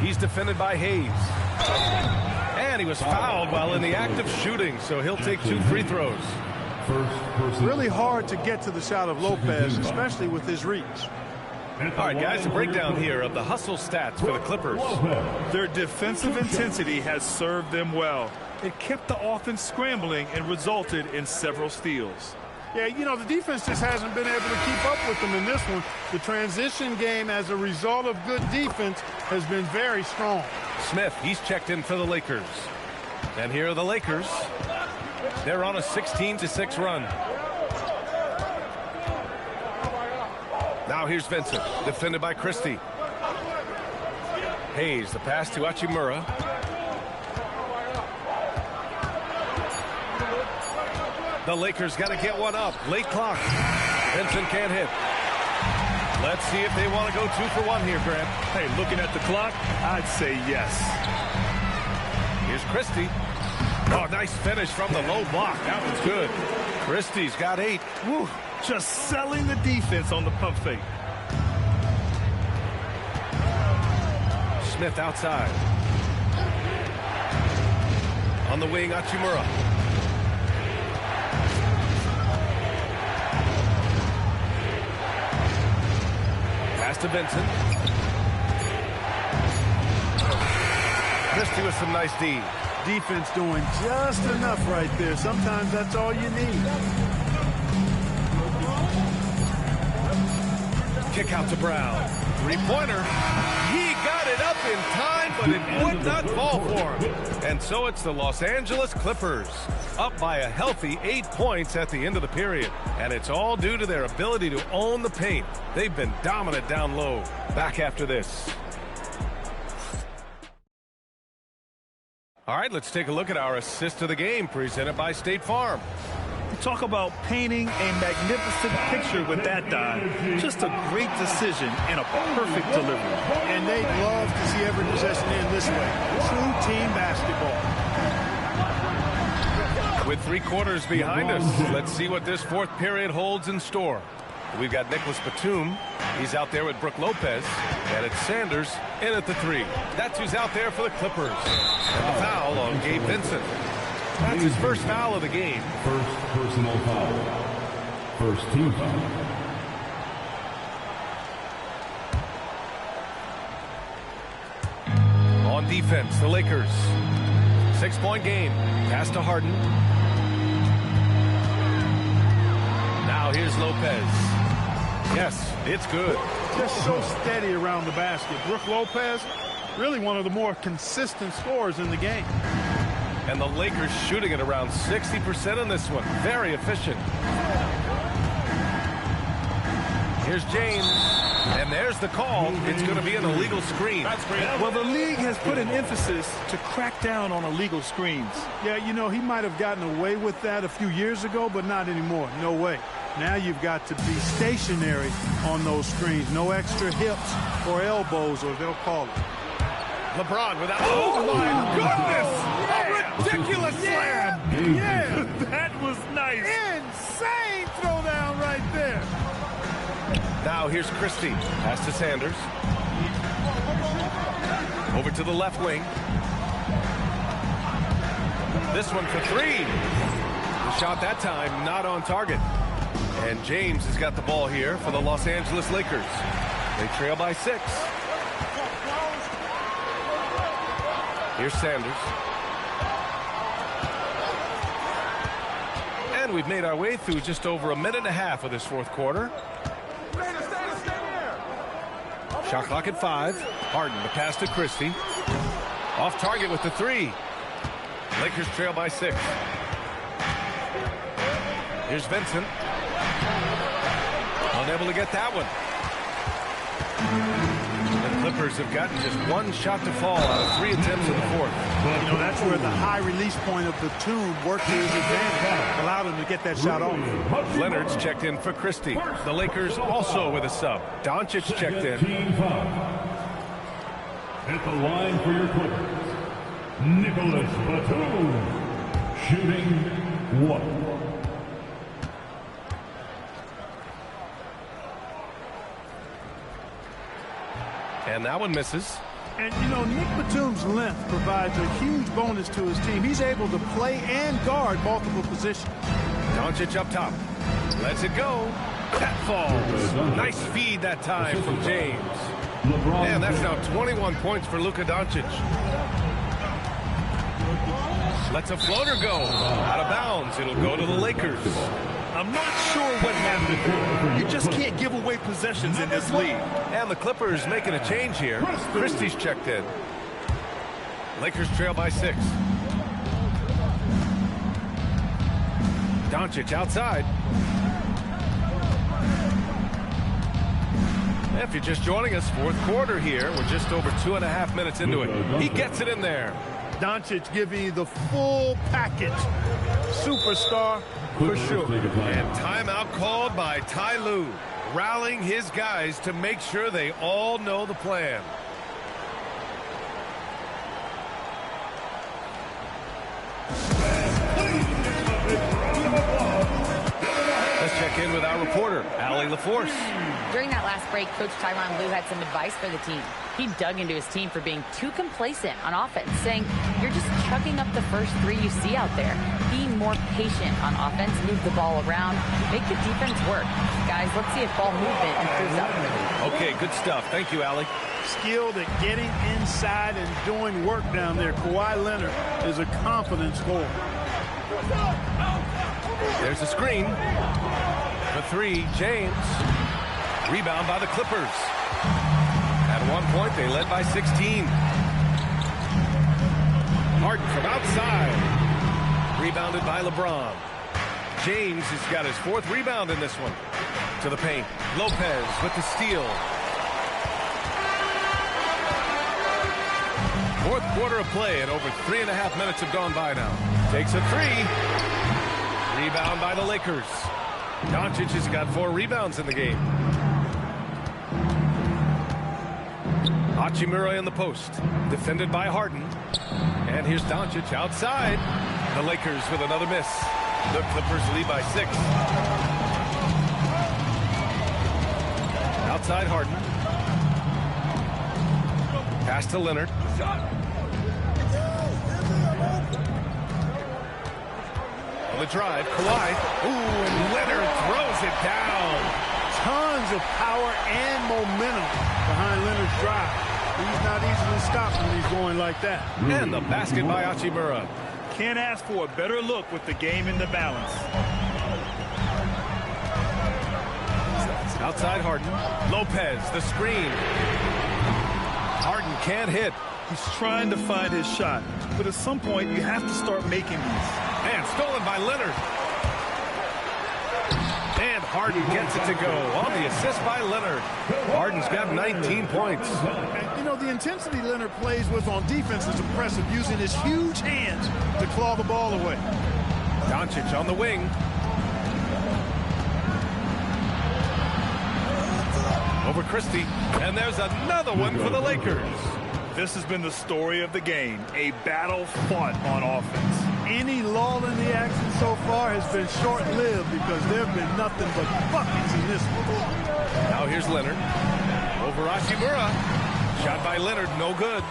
He's defended by Hayes. And he was fouled while in the act of shooting, so he'll take 2 free throws. Really hard to get to the shot of Lopez, especially with his reach. All right, guys, a breakdown here of the hustle stats for the Clippers. Their defensive intensity has served them well. It kept the offense scrambling and resulted in several steals. Yeah, you know, the defense just hasn't been able to keep up with them in this one. The transition game, as a result of good defense, has been very strong. Smith, he's checked in for the Lakers. And here are the Lakers. They're on a 16-6 run. Now here's Vincent, defended by Christie. Hayes, the pass to Hachimura. The Lakers got to get one up. Late clock. Vincent can't hit. Let's see if they want to go 2 for 1 here, Grant. Hey, looking at the clock, I'd say yes. Here's Christie. Oh, nice finish from the low block. That was good. Christie's got 8. Woo, just selling the defense on the pump fake. Smith outside. On the wing, Hachimura. Pass to Vincent. Christie with some nice D. Defense doing just enough right there. Sometimes that's all you need. Kick out to Brown. 3-pointer. He got it up in time, but it would not fall for him. And so it's the Los Angeles Clippers, up by a healthy 8 points at the end of the period. And it's all due to their ability to own the paint. They've been dominant down low. Back after this. All right, let's take a look at our assist of the game presented by State Farm. Talk about painting a magnificent picture with that dive. Just a great decision and a perfect delivery. And they'd love to see every possession end this way. True team basketball. With 3 quarters behind us, let's see what this 4th period holds in store. We've got Nicholas Batum. He's out there with Brook Lopez. And it's Sanders in at the 3. That's who's out there for the Clippers. And the foul on Gabe Vincent. That's his first foul of the game. First personal foul. First team foul. On defense, the Lakers. 6-point game. Pass to Harden. Now here's Lopez. Yes, it's good. Just so steady around the basket. Brook Lopez, really one of the more consistent scorers in the game. And the Lakers shooting at around 60% in this one. Very efficient. Here's James. And there's the call. It's going to be an illegal screen. Well, the league has put an emphasis to crack down on illegal screens. Yeah, you know, he might have gotten away with that a few years ago, but not anymore. No way. Now you've got to be stationary on those screens. No extra hips or elbows, or they'll call it. LeBron without... Oh, my goodness! A ridiculous slam! Yeah! That was nice. Insane throwdown right there. Now here's Christie. Pass to Sanders. Over to the left wing. This one for 3. The shot that time not on target. And James has got the ball here for the Los Angeles Lakers. They trail by 6. Here's Sanders. And we've made our way through just over a minute and a half of this 4th quarter. Shot clock at 5. Harden, the pass to Christie. Off target with the 3. Lakers trail by 6. Here's Vincent. Unable to get that one. The Clippers have gotten just 1 shot to fall out of 3 attempts in the 4th. You know, that's where the high release point of Batum worked to his advantage. Allowed him to get that shot off. Leonard's checked in for Christie. The Lakers also with a sub. Doncic checked in. Team foul. At the line for your Clippers, Nicholas Batum. Shooting 1. And that one misses. And, you know, Nick Batum's length provides a huge bonus to his team. He's able to play and guard multiple positions. Doncic up top. Lets it go. That falls. Nice feed that time from James. And that's now 21 points for Luka Doncic. Lets a floater go. Out of bounds. It'll go to the Lakers. I'm not sure what happened. You just can't give away possessions in this league. And the Clippers making a change here. Christie's checked in. Lakers trail by 6. Doncic outside. If you're just joining us, fourth quarter here. We're just over 2.5 minutes into it. He gets it in there. Doncic giving you the full package. Superstar for sure. And timeout called by Ty Lue, rallying his guys to make sure they all know the plan. Let's check in with our reporter, Allie LaForce. During that last break, Coach Tyronn Lue had some advice for the team. He dug into his team for being too complacent on offense, saying, you're just chucking up the first 3 you see out there. Be more patient on offense, move the ball around, make the defense work. Guys, let's see if ball movement improves out in the league. Okay, good stuff. Thank you, Allie. Skilled at getting inside and doing work down there. Kawhi Leonard is a confident scorer. There's a screen. For 3, James. Rebound by the Clippers. At one point, they led by 16. Harden from outside. Rebounded by LeBron. James has got his 4th rebound in this one. To the paint. Lopez with the steal. 4th quarter of play, and over 3.5 minutes have gone by now. Takes a 3. Rebound by the Lakers. Doncic has got 4 rebounds in the game. Hachimura in the post. Defended by Harden. And here's Doncic outside. The Lakers with another miss. The Clippers lead by 6. Outside Harden. Pass to Leonard. On the drive, Kawhi. Ooh, and Leonard throws it down. Tons of power and momentum behind Leonard's drive. He's not easily stopped when he's going like that. And the basket by Hachimura. Can't ask for a better look with the game in the balance. Outside Harden. Lopez, the screen. Harden can't hit. He's trying to find his shot, but at some point you have to start making these. And stolen by Leonard. And Harden gets it to go on the assist by Leonard. Harden's got 19 points. And, you know, the intensity Leonard plays with on defense is impressive, using his huge hands to claw the ball away. Doncic on the wing. Over Christie. And there's another one for the Lakers. This has been the story of the game, a battle fought on offense. Any lull in the action so far has been short-lived because there have been nothing but buckets in this one. Now here's Leonard. Over Hachimura. Shot by Leonard, no good.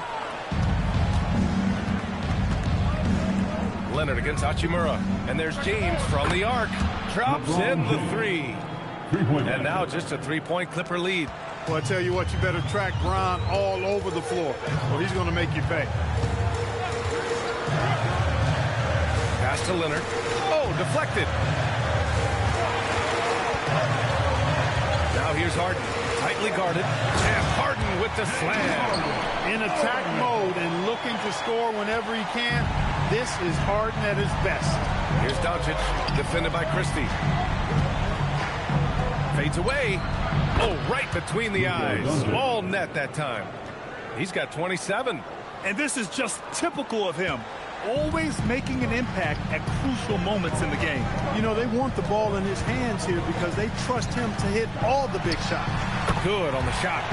Leonard against Hachimura. And there's James from the arc. Drops in the 3. And now just a 3-point Clipper lead. Well, I tell you what, you better track Bron all over the floor, or he's going to make you pay. Pass to Leonard. Oh, deflected. Now here's Harden. Tightly guarded. And Harden with the slam. In attack mode and looking to score whenever he can, this is Harden at his best. Here's Doncic, defended by Christie. Fades away. Oh, right between the eyes. All net that time. He's got 27. And this is just typical of him. Always making an impact at crucial moments in the game. You know, they want the ball in his hands here because they trust him to hit all the big shots. Good on the shot.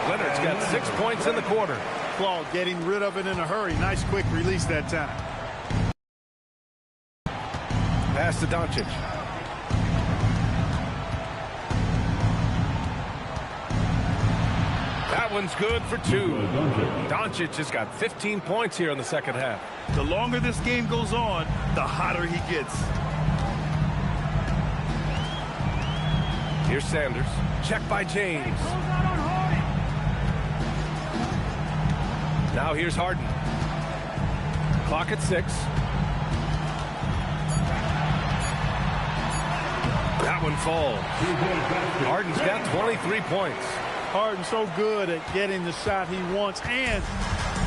Leonard's got 6 points in the quarter. Claude getting rid of it in a hurry. Nice quick release that time. Pass to Doncic. That one's good for 2. Doncic has got 15 points here in the second half. The longer this game goes on, the hotter he gets. Here's Sanders. Check by James. Now here's Harden. Clock at 6. That one falls. Harden's got 23 points. Harden's so good at getting the shot he wants and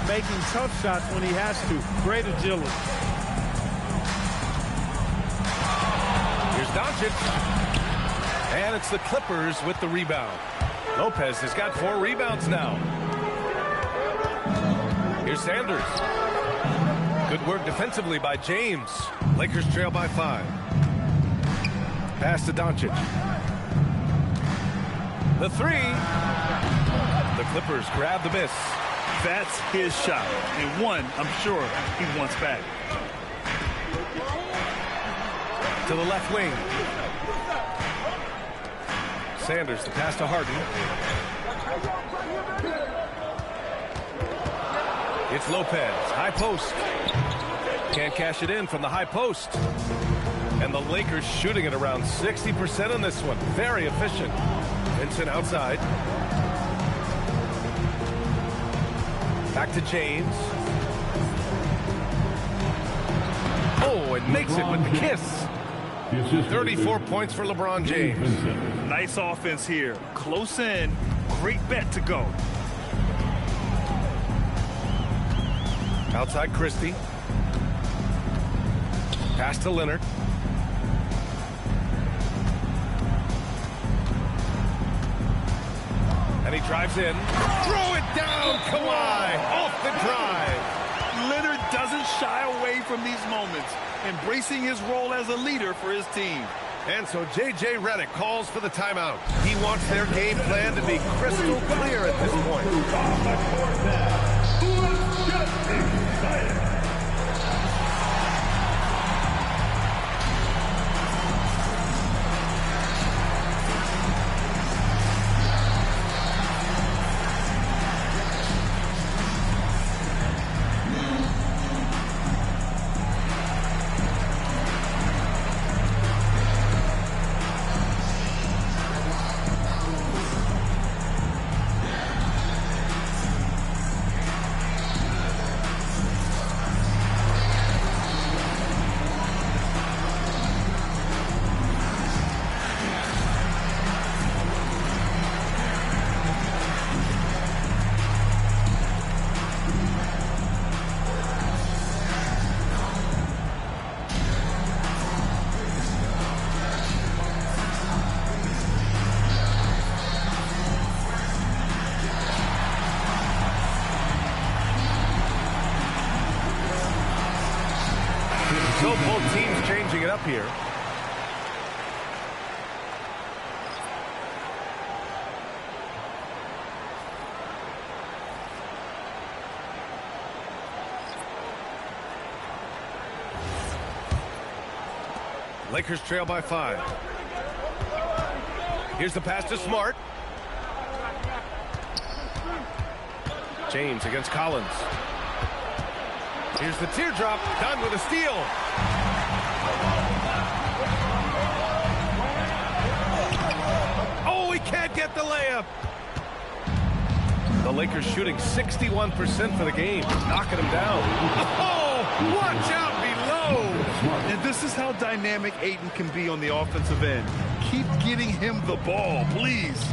making tough shots when he has to. Great agility. Here's Doncic. And it's the Clippers with the rebound. Lopez has got 4 rebounds now. Here's Sanders. Good work defensively by James. Lakers trail by 5. Pass to Doncic. The 3. The Clippers grab the miss. That's his shot. And one, I'm sure he wants back. To the left wing. Sanders, the pass to Harden. It's Lopez, high post. Can't cash it in from the high post. And the Lakers shooting it around 60% on this one. Very efficient. Vincent outside. Back to James. Oh, it makes it with the kiss. 34 points for LeBron James. Nice offense here. Close in. Great bet to go. Outside Christie. Pass to Leonard. And he drives in. Throw it down, Kawhi. Off the drive. Leonard doesn't shy away from these moments, embracing his role as a leader for his team. And so J.J. Redick calls for the timeout. He wants their game plan to be crystal clear at this point. So both teams changing it up here. Lakers trail by 5. Here's the pass to Smart. James against Collins. Here's the teardrop, done with a steal. Oh, he can't get the layup. The Lakers shooting 61% for the game, knocking him down. Oh, watch out below. And this is how dynamic Ayton can be on the offensive end. Keep getting him the ball, please.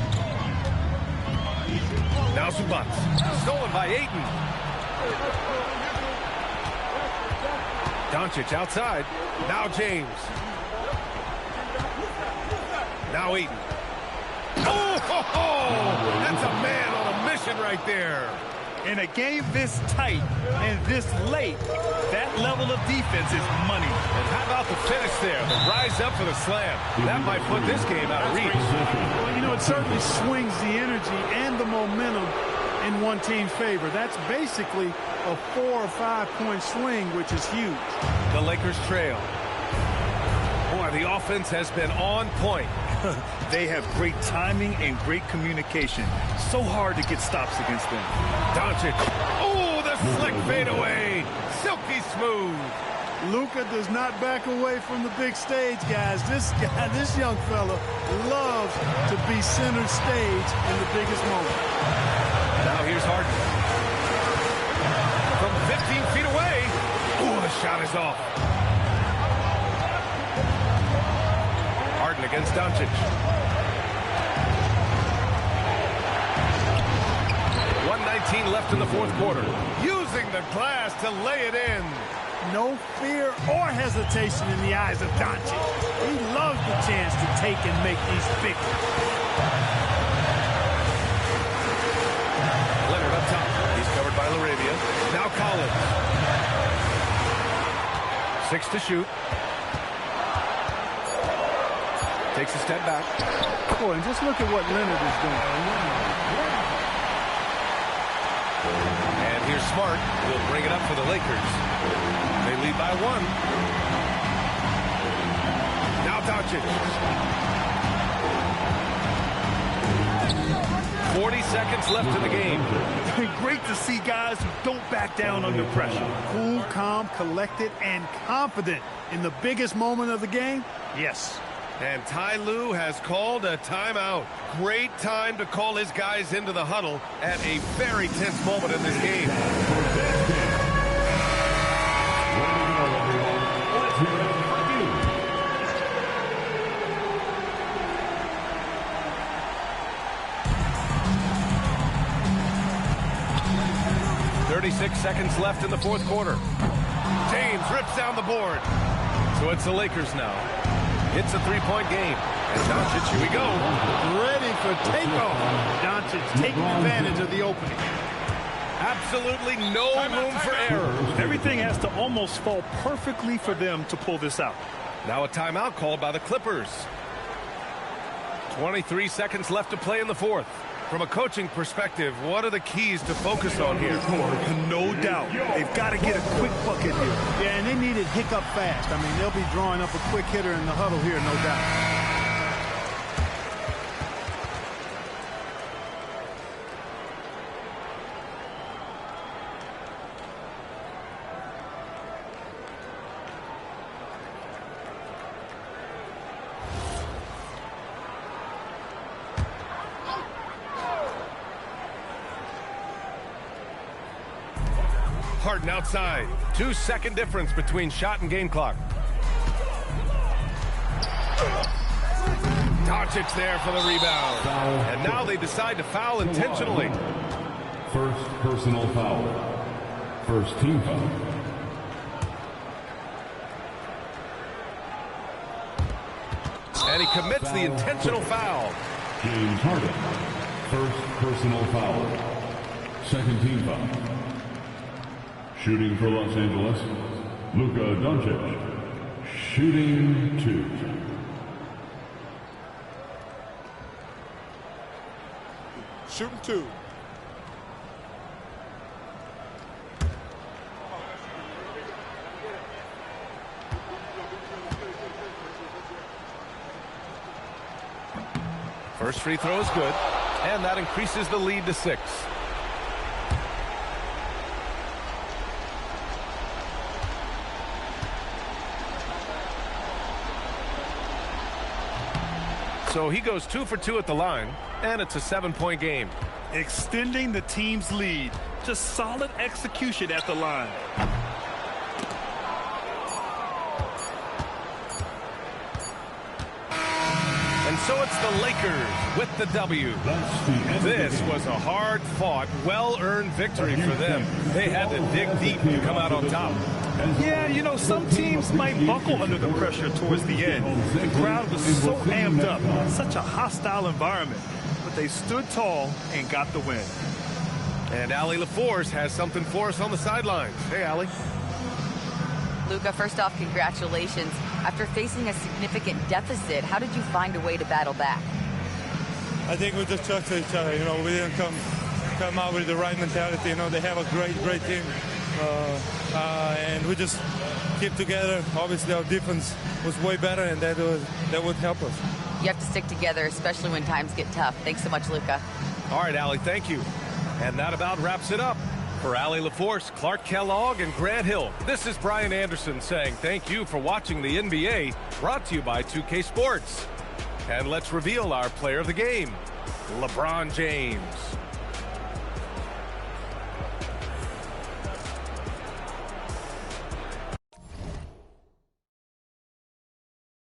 Now Zubats, stolen by Ayton. Doncic outside. Now James. Now Ayton. Oh, ho, ho! That's a man on a mission right there. In a game this tight and this late, that level of defense is money. And how about the finish there? The rise up for the slam. That might put this game out of reach. Well, you know, it certainly swings the energy and the momentum in one team's favor. That's basically a 4 or 5 point swing, which is huge. The Lakers trail. Boy, the offense has been on point. They have great timing and great communication. So hard to get stops against them. Doncic. Oh, the slick fadeaway. Silky smooth. Luka does not back away from the big stage, guys. This young fella loves to be center stage in the biggest moment. Now here's Harden. From 15 feet away. Oh, the shot is off. Harden against Doncic. 1:19 left in the fourth quarter. Using the glass to lay it in. No fear or hesitation in the eyes of Doncic. He loves the chance to take and make these big ones. Leonard up top. He's covered by Laravia. Now Collins. 6 to shoot. Takes a step back. Boy, and just look at what Leonard is doing. And here's Smart. Will bring it up for the Lakers. They lead by 1. Now Doncic. 40 seconds left in the game. Great to see guys who don't back down under pressure. Cool, calm, collected, and confident in the biggest moment of the game. Yes. And Ty Lue has called a timeout. Great time to call his guys into the huddle at a very tense moment in this game. Let's hear it from you. 36 seconds left in the fourth quarter. James rips down the board. So it's the Lakers now. It's a three-point game. And Doncic, here we go. Ready for takeoff. Doncic taking advantage of the opening. Absolutely no room for error. Everything has to almost fall perfectly for them to pull this out. Now a timeout called by the Clippers. 23 seconds left to play in the fourth. From a coaching perspective, what are the keys to focus on here? No doubt. They've got to get a quick bucket here. Yeah, and they need it hiccup fast. I mean, they'll be drawing up a quick hitter in the huddle here, no doubt. Harden outside. 2-second difference between shot and game clock. Doncic there for the rebound. And now they decide to foul intentionally. First personal foul. First team foul. And he commits the intentional foul. James Harden. First personal foul. Second team foul. Shooting for Los Angeles, Luka Doncic. Shooting 2. Shooting 2. First free throw is good, and that increases the lead to 6. So he goes 2 for 2 at the line, and it's a 7-point game. Extending the team's lead. Just solid execution at the line. And so it's the Lakers with the W. This was a hard-fought, well-earned victory for them. They had to dig deep to come out on top. Yeah, you know, some teams might buckle under the pressure towards the end. The crowd was so amped up, such a hostile environment. But they stood tall and got the win. And Allie LaForce has something for us on the sidelines. Hey, Allie. Luka, first off, congratulations. After facing a significant deficit, how did you find a way to battle back? I think we just trusted each other. You know, we didn't come out with the right mentality. You know, they have a great team. And we just keep together. Obviously, our defense was way better, and that would help us. You have to stick together, especially when times get tough. Thanks so much, Luka. All right, Allie, thank you. And that about wraps it up. For Allie LaForce, Clark Kellogg, and Grant Hill, this is Brian Anderson saying thank you for watching the NBA, brought to you by 2K Sports. And let's reveal our player of the game, LeBron James.